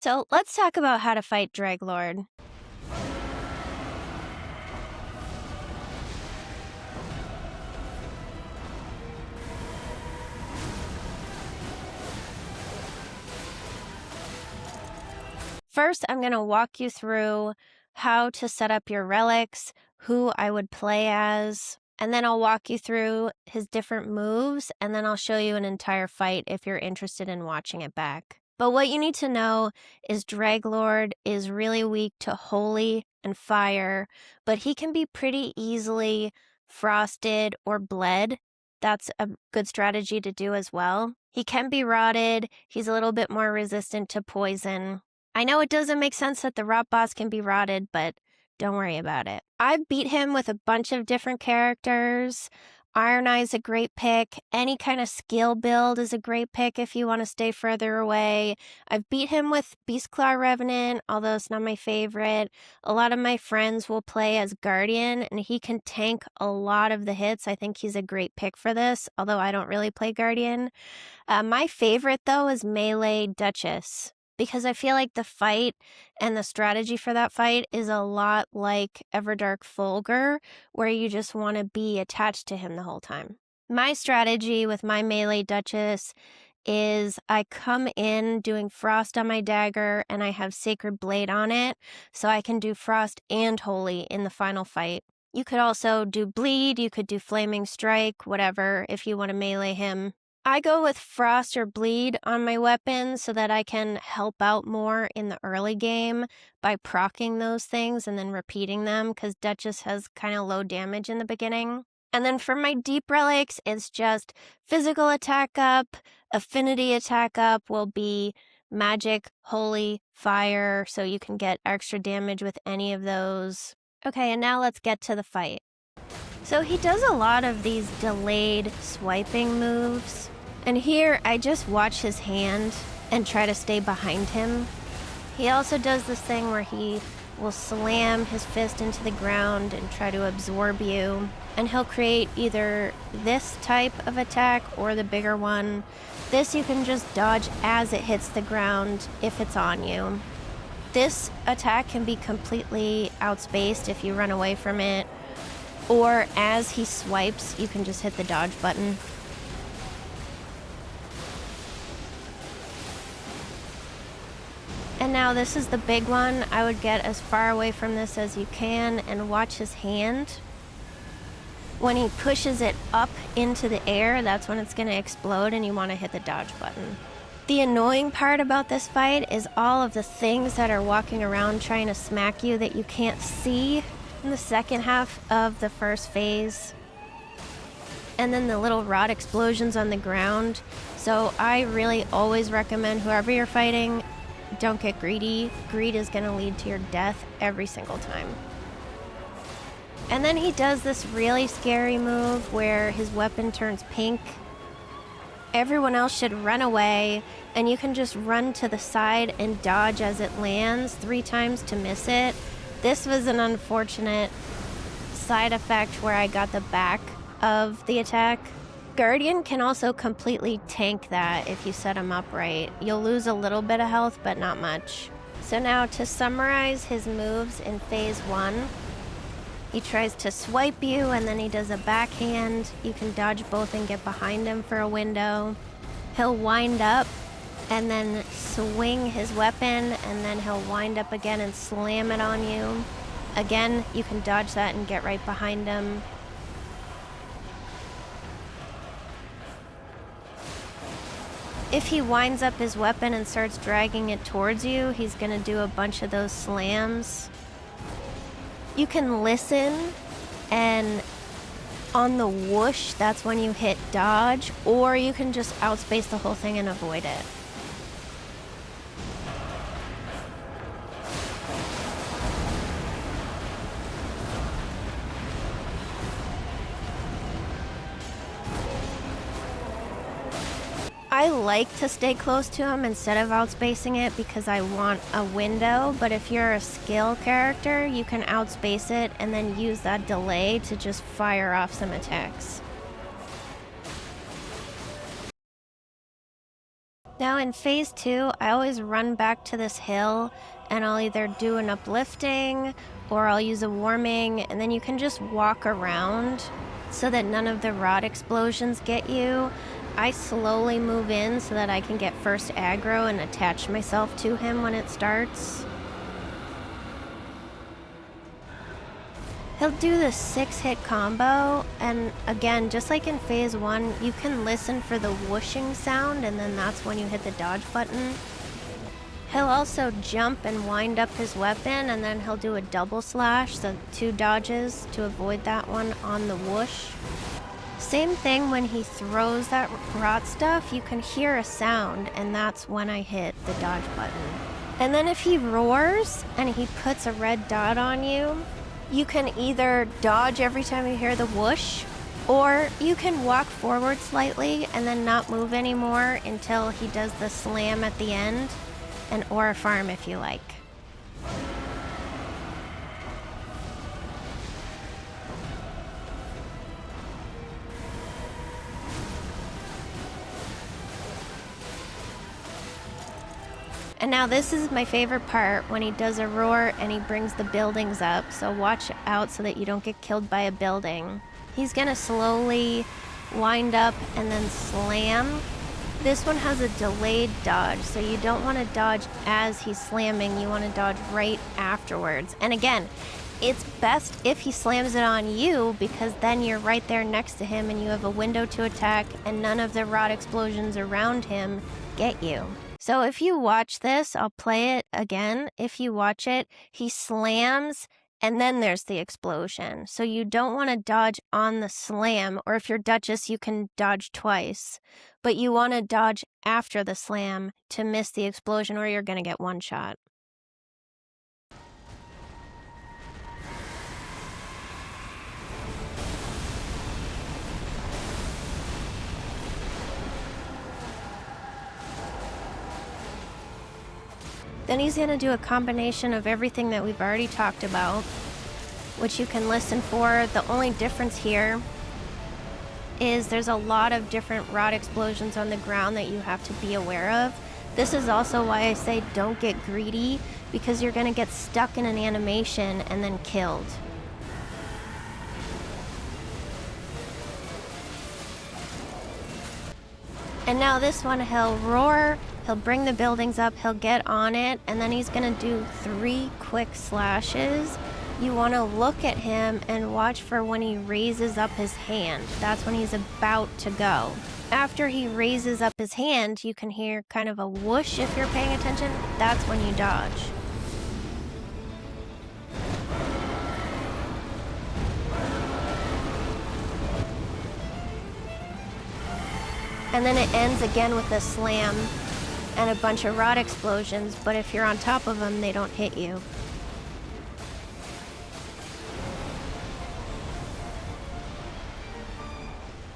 So let's talk about how to fight Dreglord. First, I'm going to walk you through how to set up your relics, who I would play as, and then I'll walk you through his different moves, and then I'll show you an entire fight if you're interested in watching it back. But what you need to know is Dreglord is really weak to Holy and Fire, but he can be pretty easily frosted or bled. That's a good strategy to do as well. He can be rotted. He's a little bit more resistant to poison. I know it doesn't make sense that the rot boss can be rotted, but don't worry about it. I've beat him with a bunch of different characters. Iron Eye's a great pick. Any kind of skill build is a great pick if you want to stay further away. I've beat him with Beastclaw Revenant, although it's not my favorite. A lot of my friends will play as Guardian, and he can tank a lot of the hits. I think he's a great pick for this, although I don't really play Guardian. My favorite, though, is Melee Duchess, because I feel like the fight and the strategy for that fight is a lot like Everdark Fulgur, where you just want to be attached to him the whole time. My strategy with my Melee Duchess is I come in doing Frost on my dagger, and I have Sacred Blade on it, so I can do Frost and Holy in the final fight. You could also do Bleed, you could do Flaming Strike, whatever, if you want to melee him. I go with Frost or Bleed on my weapons so that I can help out more in the early game by proccing those things and then repeating them, because Duchess has kind of low damage in the beginning. And then for my deep relics, it's just physical attack up, affinity attack up will be magic, holy, fire, so you can get extra damage with any of those. Okay, and now let's get to the fight. So he does a lot of these delayed swiping moves. And here, I just watch his hand and try to stay behind him. He also does this thing where he will slam his fist into the ground and try to absorb you. And he'll create either this type of attack or the bigger one. This you can just dodge as it hits the ground if it's on you. This attack can be completely outspaced if you run away from it. Or as he swipes, you can just hit the dodge button. And now this is the big one. I would get as far away from this as you can and watch his hand. When he pushes it up into the air, that's when it's going to explode and you want to hit the dodge button. The annoying part about this fight is all of the things that are walking around trying to smack you that you can't see in the second half of the first phase. And then the little rod explosions on the ground. So I really always recommend whoever you're fighting, don't get greedy. Greed is going to lead to your death every single time. And then he does this really scary move where his weapon turns pink. Everyone else should run away, and you can just run to the side and dodge as it lands 3 times to miss it. This was an unfortunate side effect where I got the back of the attack. Guardian can also completely tank that if you set him up right. You'll lose a little bit of health, but not much. So now to summarize his moves in phase 1, he tries to swipe you and then he does a backhand. You can dodge both and get behind him for a window. He'll wind up and then swing his weapon, and then he'll wind up again and slam it on you. Again, you can dodge that and get right behind him. If he winds up his weapon and starts dragging it towards you, he's gonna do a bunch of those slams. You can listen, and on the whoosh, that's when you hit dodge, or you can just outspace the whole thing and avoid it. I like to stay close to him instead of outspacing it because I want a window, but if you're a skill character, you can outspace it and then use that delay to just fire off some attacks. Now in phase 2, I always run back to this hill and I'll either do an uplifting or I'll use a warming, and then you can just walk around so that none of the rod explosions get you. I slowly move in so that I can get first aggro and attach myself to him when it starts. He'll do the 6-hit combo, and again, just like in phase 1, you can listen for the whooshing sound, and then that's when you hit the dodge button. He'll also jump and wind up his weapon, and then he'll do a double slash, so 2 dodges to avoid that one on the whoosh. Same thing when he throws that rot stuff, you can hear a sound, and that's when I hit the dodge button. And then if he roars and he puts a red dot on you, you can either dodge every time you hear the whoosh, or you can walk forward slightly and then not move anymore until he does the slam at the end, and or a farm if you like. And now this is my favorite part, when he does a roar and he brings the buildings up, so watch out so that you don't get killed by a building. He's gonna slowly wind up and then slam. This one has a delayed dodge, so you don't want to dodge as he's slamming, you want to dodge right afterwards. And again, it's best if he slams it on you, because then you're right there next to him and you have a window to attack and none of the rod explosions around him get you. So if you watch this, I'll play it again. If you watch it, he slams and then there's the explosion. So you don't want to dodge on the slam, or if you're Duchess, you can dodge twice. But you want to dodge after the slam to miss the explosion, or you're going to get one shot. Then he's going to do a combination of everything that we've already talked about, which you can listen for. The only difference here is there's a lot of different rod explosions on the ground that you have to be aware of. This is also why I say don't get greedy, because you're going to get stuck in an animation and then killed. And now this one, he'll roar, he'll bring the buildings up, he'll get on it, and then he's gonna do 3 quick slashes. You want to look at him and watch for when he raises up his hand. That's when he's about to go. After he raises up his hand, you can hear kind of a whoosh if you're paying attention. That's when you dodge. And then it ends again with a slam and a bunch of rod explosions, but if you're on top of them, they don't hit you.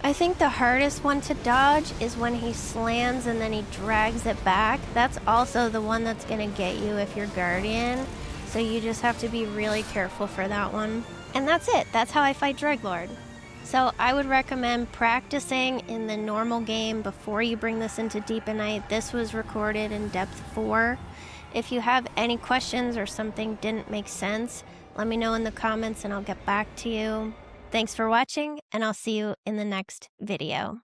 I think the hardest one to dodge is when he slams and then he drags it back. That's also the one that's gonna get you if you're Guardian, so you just have to be really careful for that one. And that's it. That's how I fight Dreglord. So I would recommend practicing in the normal game before you bring this into Deep at Night. This was recorded in Depth 4. If you have any questions or something didn't make sense, let me know in the comments and I'll get back to you. Thanks for watching, and I'll see you in the next video.